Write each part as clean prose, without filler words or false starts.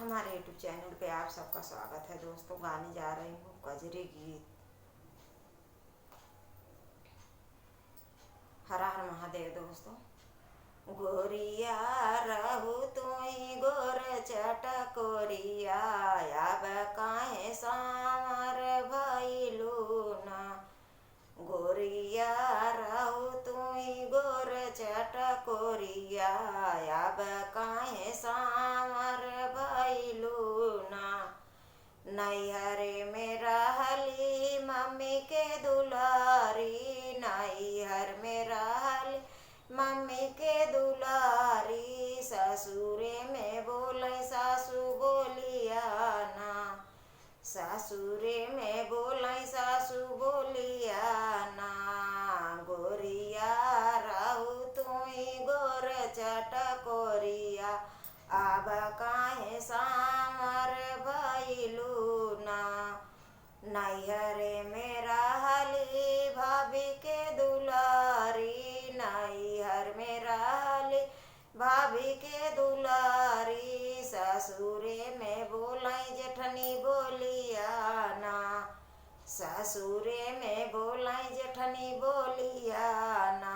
हमारे YouTube channel पे आप सबका स्वागत है दोस्तों। गाने जा रही हूँ कजरी गीत। हर हर महादेव दोस्तों। गोरिया रहू तुई गोर चटकोरिया, अब काहे सामर भइलू ना। गोरिया रहू तुई गोर चटकोरिया, अब काहे सामर भइलू ना। नैहरे में रहली मम्मी के दुलारी, नैहर में रहली मम्मी के दुलारी। ससुरे में बोले सासू बोलिया ना, ससुरे में बोले सासू बोलिया ना। गोरिया रहू तुई गोर चटकोरिया, अब काहे सामर भइलू ना। नैहरे में रहली भाभी के दुलारी, नैहर में रहली भाभी के दुलारी। ससुरे में बोलाई जेठनी बोलिया ना, ससुरे में बोलाई जेठनी बोलिया ना।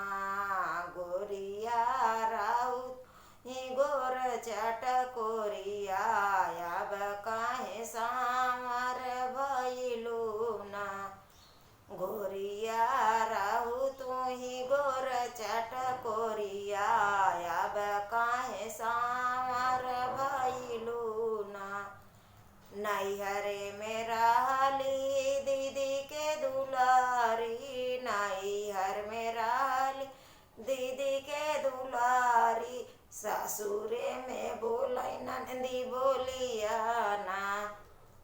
गोरिया रहू गोर चटकोरिया, अब काहे सामर भइलू ना। गोरिया रहू तुही गोर चटकोरिया, अब काहे सामर भइलू ना। नैहरे में रहली दीदी के दुलारी, नैहर में रहली दीदी के दुलारी। ससुरे में बोलै ननदी बोलिया ना,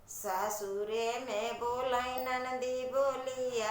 ससुरे में बोलै ननदी बोलिया